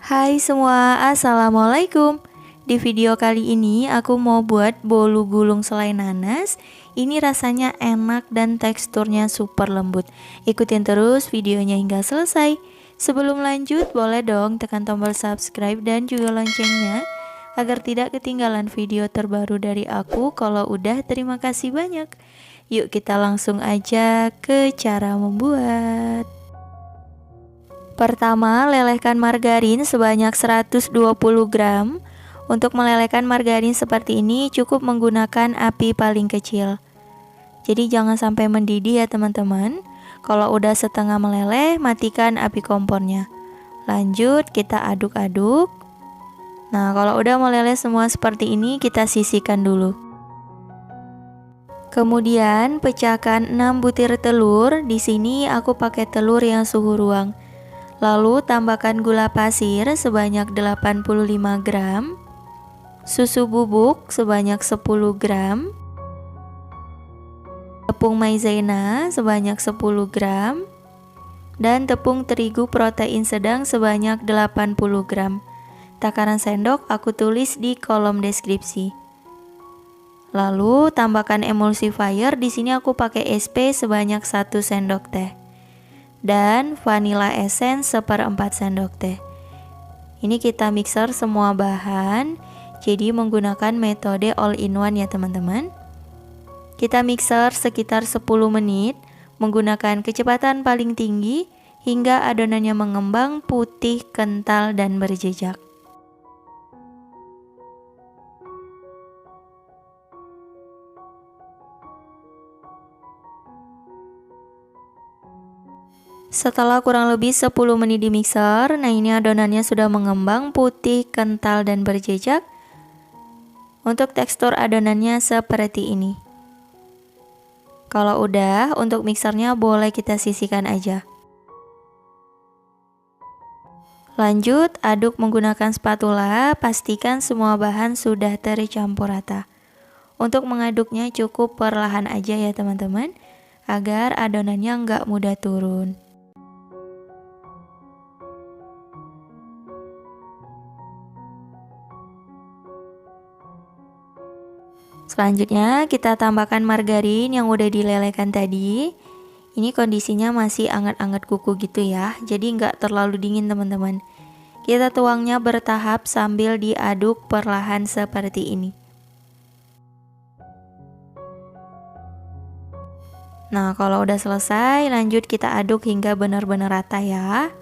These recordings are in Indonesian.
Hai semua, assalamualaikum. Di video kali ini aku mau buat bolu gulung selai nanas. Ini rasanya enak dan teksturnya super lembut. Ikutin terus videonya hingga selesai. Sebelum lanjut, boleh dong tekan tombol subscribe dan juga loncengnya agar tidak ketinggalan video terbaru dari aku. Kalau udah, terima kasih banyak. Yuk kita langsung aja ke cara membuat. Pertama, lelehkan margarin sebanyak 120 gram. Untuk melelehkan margarin seperti ini cukup menggunakan api paling kecil. Jadi jangan sampai mendidih ya teman-teman. Kalau udah setengah meleleh, matikan api kompornya. Lanjut kita aduk-aduk. Nah, kalau udah meleleh semua seperti ini, kita sisihkan dulu. Kemudian pecahkan 6 butir telur. Di sini aku pakai telur yang suhu ruang. Lalu tambahkan gula pasir sebanyak 85 gram, susu bubuk sebanyak 10 gram, tepung maizena sebanyak 10 gram, dan tepung terigu protein sedang sebanyak 80 gram. Takaran sendok aku tulis di kolom deskripsi. Lalu tambahkan emulsifier. Di sini aku pakai SP sebanyak 1 sendok teh. Dan vanilla essence 1/4 sendok teh. Ini kita mixer semua bahan, jadi menggunakan metode all in one ya teman-teman. Kita mixer sekitar 10 menit menggunakan kecepatan paling tinggi hingga adonannya mengembang, putih, kental, dan berjejak. Setelah kurang lebih 10 menit di mixer, nah ini adonannya sudah mengembang, putih, kental, dan berjejak. Untuk tekstur adonannya seperti ini. Kalau udah, untuk mixernya boleh kita sisihkan aja. Lanjut, aduk menggunakan spatula, pastikan semua bahan sudah tercampur rata. Untuk mengaduknya cukup perlahan aja ya teman-teman, agar adonannya nggak mudah turun. Selanjutnya kita tambahkan margarin yang udah dilelehkan tadi. Ini kondisinya masih anget-anget kuku gitu ya, jadi nggak terlalu dingin teman-teman. Kita tuangnya bertahap sambil diaduk perlahan seperti ini. Nah, kalau udah selesai, lanjut kita aduk hingga benar-benar rata ya.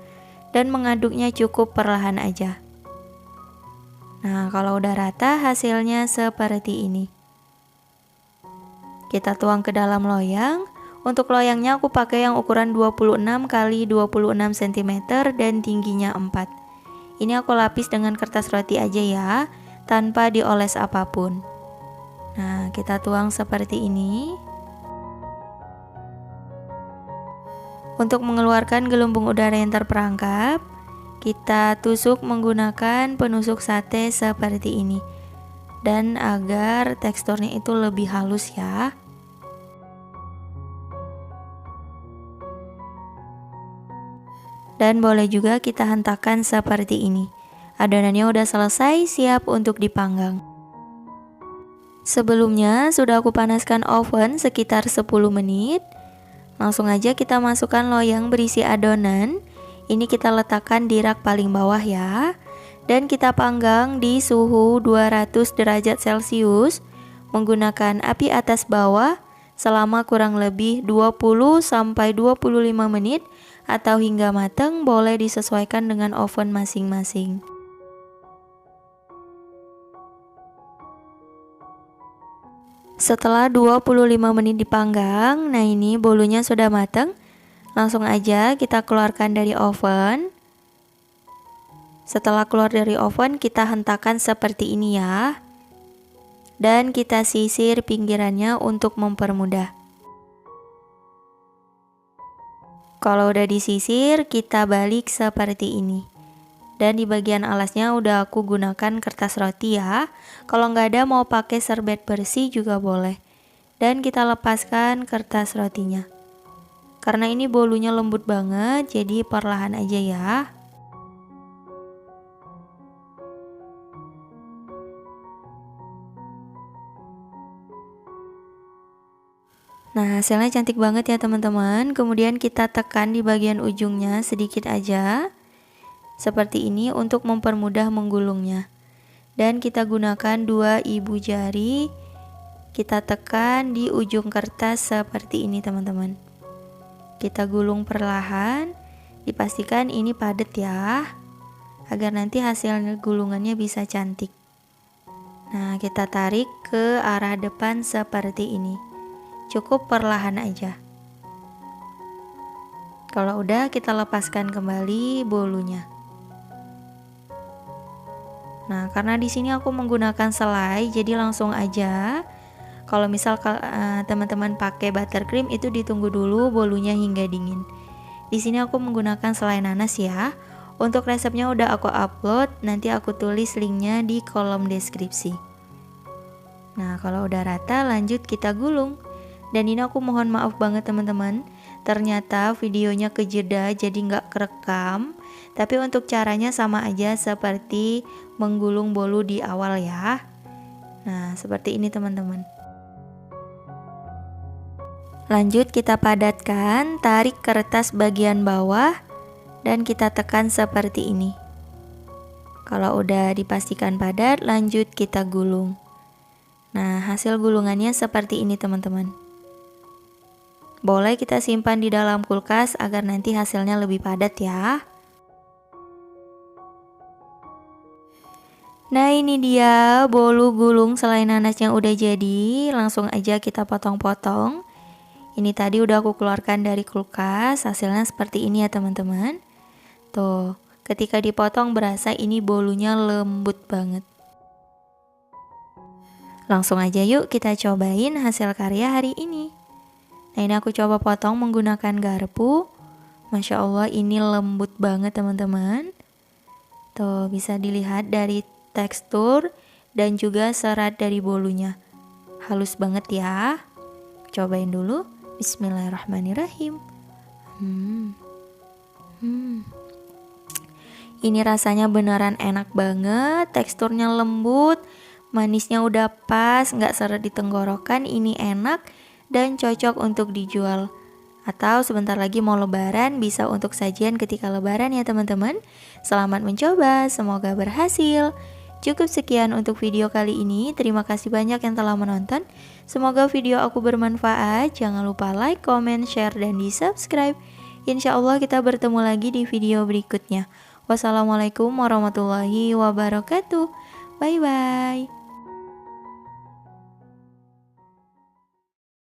Dan mengaduknya cukup perlahan aja. Nah, kalau udah rata hasilnya seperti ini. Kita tuang ke dalam loyang. Untuk loyangnya aku pakai yang ukuran 26 x 26 cm dan tingginya 4. Ini aku lapis dengan kertas roti aja ya, tanpa dioles apapun. Nah, kita tuang seperti ini. Untuk mengeluarkan gelembung udara yang terperangkap, kita tusuk menggunakan penusuk sate seperti ini. Dan agar teksturnya itu lebih halus ya. Dan boleh juga kita hentakkan seperti ini. Adonannya udah selesai, siap untuk dipanggang. Sebelumnya sudah aku panaskan oven sekitar 10 menit. Langsung aja kita masukkan loyang berisi adonan. Ini kita letakkan di rak paling bawah ya. Dan kita panggang di suhu 200 derajat Celcius menggunakan api atas bawah selama kurang lebih 20-25 menit atau hingga matang, boleh disesuaikan dengan oven masing-masing. Setelah 25 menit dipanggang, nah ini bolunya sudah matang. Langsung aja kita keluarkan dari oven. Setelah keluar dari oven, kita hentakkan seperti ini ya. Dan kita sisir pinggirannya untuk mempermudah. Kalau udah disisir, kita balik seperti ini. Dan di bagian alasnya udah aku gunakan kertas roti ya. Kalau nggak ada mau pakai serbet bersih juga boleh. Dan kita lepaskan kertas rotinya. Karena ini bolunya lembut banget, jadi perlahan aja ya. Nah, hasilnya cantik banget ya teman-teman. Kemudian kita tekan di bagian ujungnya sedikit aja. Seperti ini untuk mempermudah menggulungnya. Dan kita gunakan 2 ibu jari. Kita tekan di ujung kertas seperti ini teman-teman. Kita gulung perlahan. Dipastikan ini padat ya, agar nanti hasil gulungannya bisa cantik. Nah, kita tarik ke arah depan seperti ini. Cukup perlahan aja. Kalau udah, kita lepaskan kembali bolunya. Nah, karena di sini aku menggunakan selai, jadi langsung aja. Kalau misal teman-teman pakai buttercream, itu ditunggu dulu bolunya hingga dingin. Di sini aku menggunakan selai nanas ya. Untuk resepnya udah aku upload, nanti aku tulis linknya di kolom deskripsi. Nah, kalau udah rata, lanjut kita gulung. Dan ini aku mohon maaf banget teman-teman, ternyata videonya kejeda jadi nggak kerekam. Tapi untuk caranya sama aja seperti menggulung bolu di awal ya. Nah, seperti ini teman-teman. Lanjut kita padatkan, tarik kertas bagian bawah dan kita tekan seperti ini. Kalau udah dipastikan padat, lanjut kita gulung. Nah, hasil gulungannya seperti ini teman-teman. Boleh kita simpan di dalam kulkas agar nanti hasilnya lebih padat ya. Nah, ini dia bolu gulung selai nanas yang udah jadi. Langsung aja kita potong-potong. Ini tadi udah aku keluarkan dari kulkas, hasilnya seperti ini ya teman-teman. Tuh, ketika dipotong berasa ini bolunya lembut banget. Langsung aja yuk kita cobain hasil karya hari ini. Nah, ini aku coba potong menggunakan garpu. Masya Allah, ini lembut banget teman-teman. Tuh, bisa dilihat dari tekstur dan juga serat dari bolunya. Halus banget ya. Cobain dulu. Bismillahirrahmanirrahim. Ini rasanya beneran enak banget. Teksturnya lembut, manisnya udah pas, nggak seret di tenggorokan. Ini enak dan cocok untuk dijual. Atau sebentar lagi mau lebaran, bisa untuk sajian ketika lebaran ya teman-teman. Selamat mencoba, semoga berhasil. Cukup sekian untuk video kali ini. Terima kasih banyak yang telah menonton. Semoga video aku bermanfaat. Jangan lupa like, comment, share, dan di subscribe. Insya Allah kita bertemu lagi di video berikutnya. Wassalamualaikum warahmatullahi wabarakatuh. Bye bye.